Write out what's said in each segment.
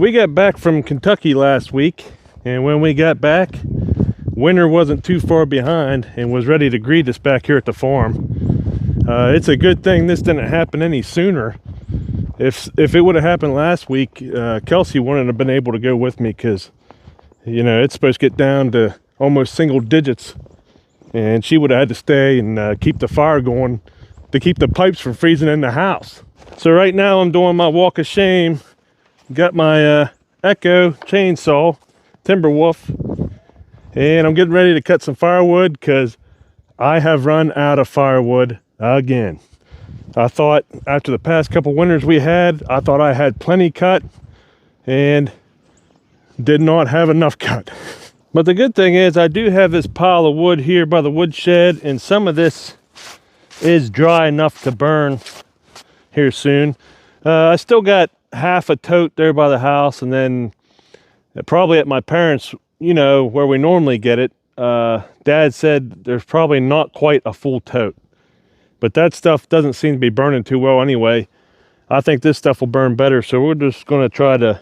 We got back from Kentucky last week, and when we got back, winter wasn't too far behind and was ready to greet us back here at the farm. It's a good thing this didn't happen any sooner. If it would have happened last week, Kelsey wouldn't have been able to go with me because, you know, it's supposed to get down to almost single digits, and she would have had to stay and keep the fire going to keep the pipes from freezing in the house. So right now I'm doing my walk of shame. Got my Echo chainsaw, Timberwolf, and I'm getting ready to cut some firewood because I have run out of firewood again. I thought after the past couple winters we had, I thought I had plenty cut and did not have enough cut. But the good thing is I do have this pile of wood here by the woodshed, and some of this is dry enough to burn here soon. I still got half a tote there by the house, and then probably at my parents', you know, where we normally get it, Dad said there's probably not quite a full tote, but that stuff doesn't seem to be burning too well anyway. I think this stuff will burn better, so we're just going to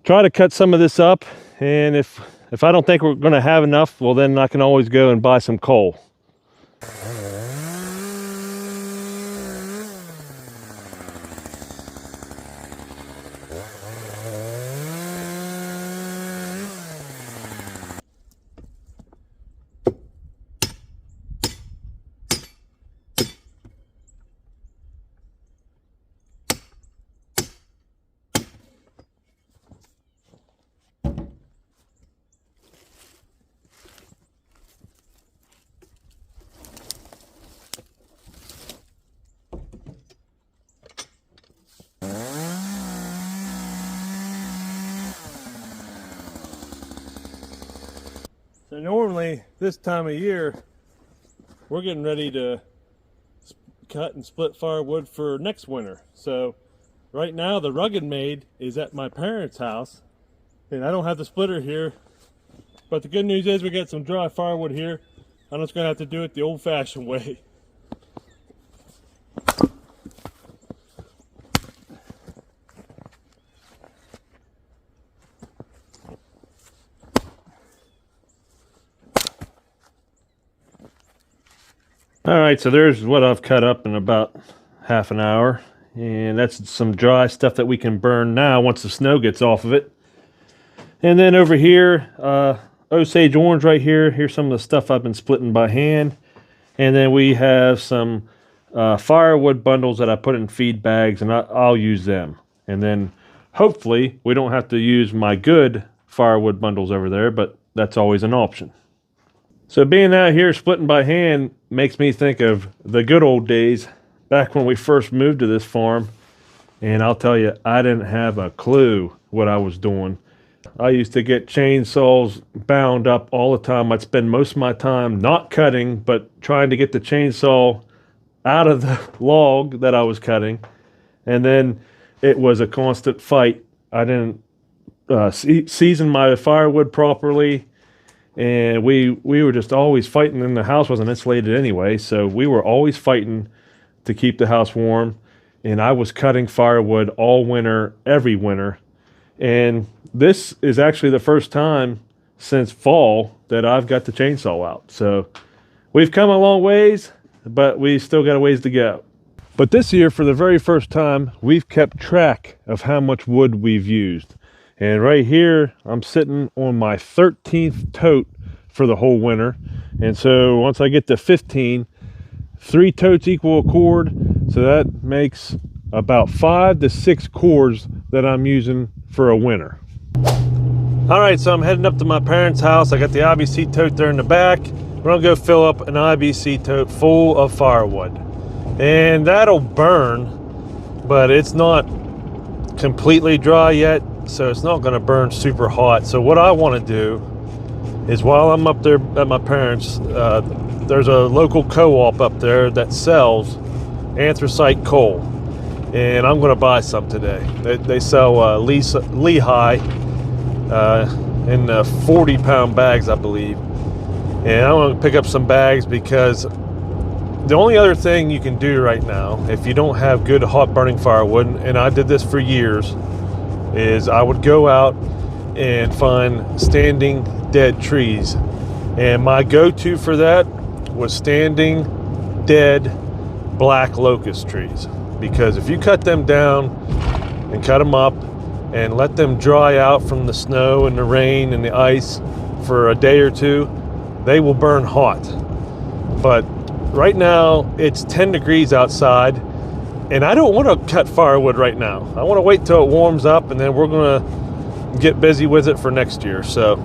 try to cut some of this up, and if I don't think we're going to have enough, well, then I can always go and buy some coal. So normally this time of year we're getting ready to cut and split firewood for next winter. So right now the Rugged Maid is at my parents' house and I don't have the splitter here, but the good news is we got some dry firewood here. I'm just gonna have to do it the old-fashioned way. Alright, so there's what I've cut up in about half an hour, and that's some dry stuff that we can burn now once the snow gets off of it. And then over here, Osage orange right here, here's some of the stuff I've been splitting by hand. And then we have some firewood bundles that I put in feed bags, and I'll use them. And then hopefully we don't have to use my good firewood bundles over there, but that's always an option. So being out here splitting by hand makes me think of the good old days back when we first moved to this farm. And I'll tell you, I didn't have a clue what I was doing. I used to get chainsaws bound up all the time. I'd spend most of my time not cutting, but trying to get the chainsaw out of the log that I was cutting. And then it was a constant fight. I didn't season my firewood properly. And we were just always fighting, and the house wasn't insulated anyway, so we were always fighting to keep the house warm. And I was cutting firewood all winter, every winter. And this is actually the first time since fall that I've got the chainsaw out. So we've come a long ways, but we still got a ways to go. But this year, for the very first time, we've kept track of how much wood we've used. And right here, I'm sitting on my 13th tote for the whole winter. And so once I get to 15, 3 totes equal a cord. So that makes about 5 to 6 cords that I'm using for a winter. All right, so I'm heading up to my parents' house. I got the IBC tote there in the back. We're gonna go fill up an IBC tote full of firewood. And that'll burn, but it's not completely dry yet, so it's not going to burn super hot. So what I want to do is, while I'm up there at my parents', there's a local co-op up there that sells anthracite coal, and I'm going to buy some today. They sell Lehigh in 40-pound bags, I believe, and I'm going to pick up some bags because the only other thing you can do right now, if you don't have good hot burning firewood, and I did this for years, is I would go out and find standing dead trees. And my go-to for that was standing dead black locust trees. Because if you cut them down and cut them up and let them dry out from the snow and the rain and the ice for a day or two, they will burn hot. But right now it's 10 degrees outside, and I don't want to cut firewood right now. I want to wait till it warms up, and then we're going to get busy with it for next year. So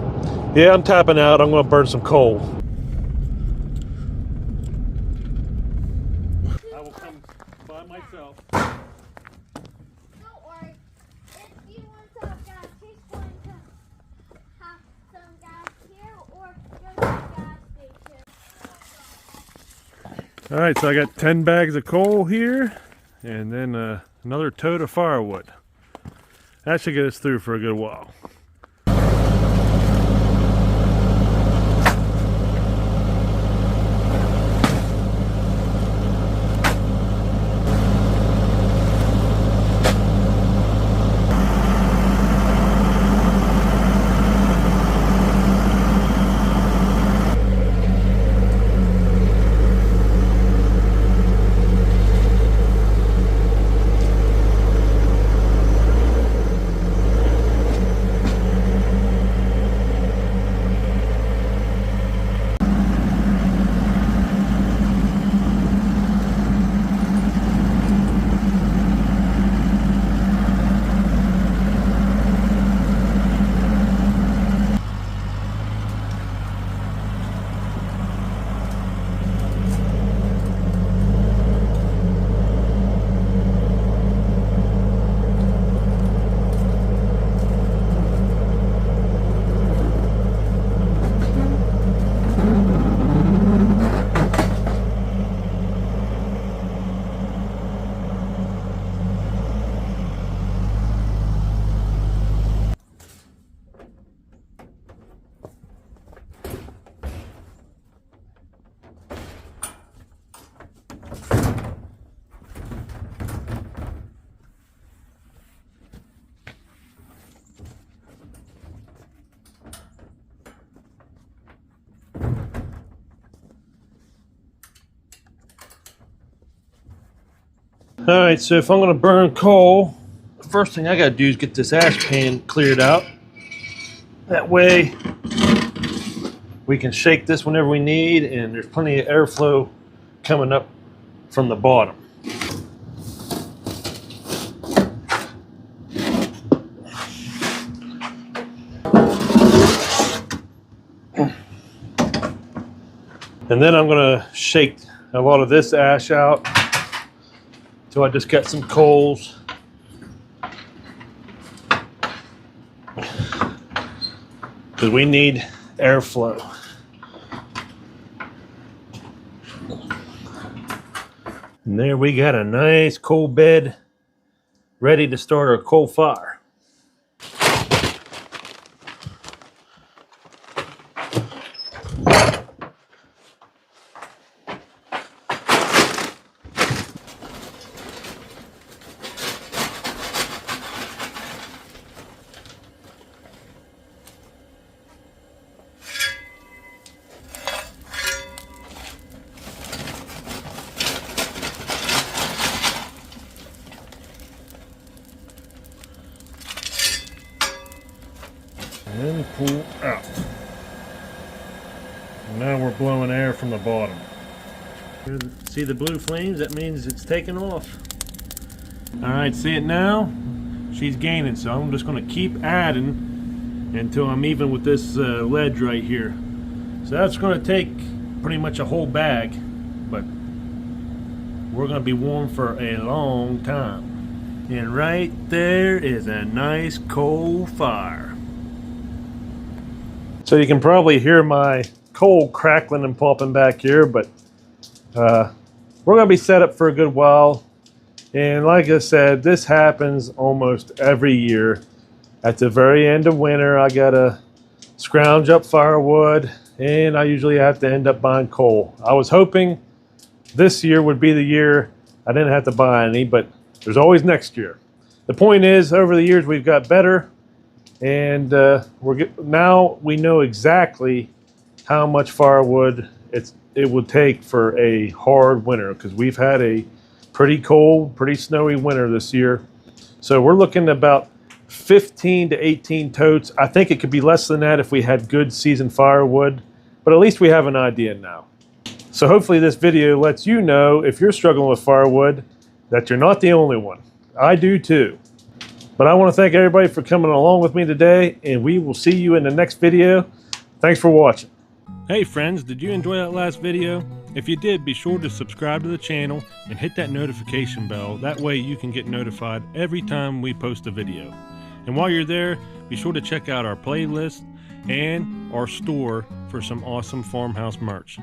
yeah, I'm tapping out. I'm going to burn some coal. I will come by myself. Don't worry. If you want some gas, he's going to have some gas here or go to the gas station. All right, so I got 10 bags of coal here, and then another tote of firewood. That should get us through for a good while. All right, so if I'm gonna burn coal, the first thing I gotta do is get this ash pan cleared out. That way we can shake this whenever we need, and there's plenty of airflow coming up from the bottom. And then I'm gonna shake a lot of this ash out till I just got some coals. Because we need airflow. And there we got a nice coal bed ready to start our coal fire. And pull out. Now we're blowing air from the bottom. See the blue flames? That means it's taking off. Alright, see it now? She's gaining, so I'm just going to keep adding until I'm even with this ledge right here. So that's going to take pretty much a whole bag, but we're going to be warm for a long time. And right there is a nice coal fire. So you can probably hear my coal crackling and popping back here, but we're going to be set up for a good while. And like I said, this happens almost every year. At the very end of winter, I got to scrounge up firewood, and I usually have to end up buying coal. I was hoping this year would be the year I didn't have to buy any, but there's always next year. the point is, over the years we've got better, and now we know exactly how much firewood it would take for a hard winter, because we've had a pretty cold, pretty snowy winter this year. So we're looking at about 15 to 18 totes. I think it could be less than that if we had good seasoned firewood, but at least we have an idea now. So hopefully this video lets you know, if you're struggling with firewood, that you're not the only one. I do too. But I want to thank everybody for coming along with me today, and we will see you in the next video. Thanks for watching. Hey friends, did you enjoy that last video? If you did, be sure to subscribe to the channel and hit that notification bell. That way you can get notified every time we post a video. And while you're there, be sure to check out our playlist and our store for some awesome farmhouse merch.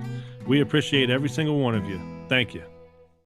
We appreciate every single one of you. Thank you.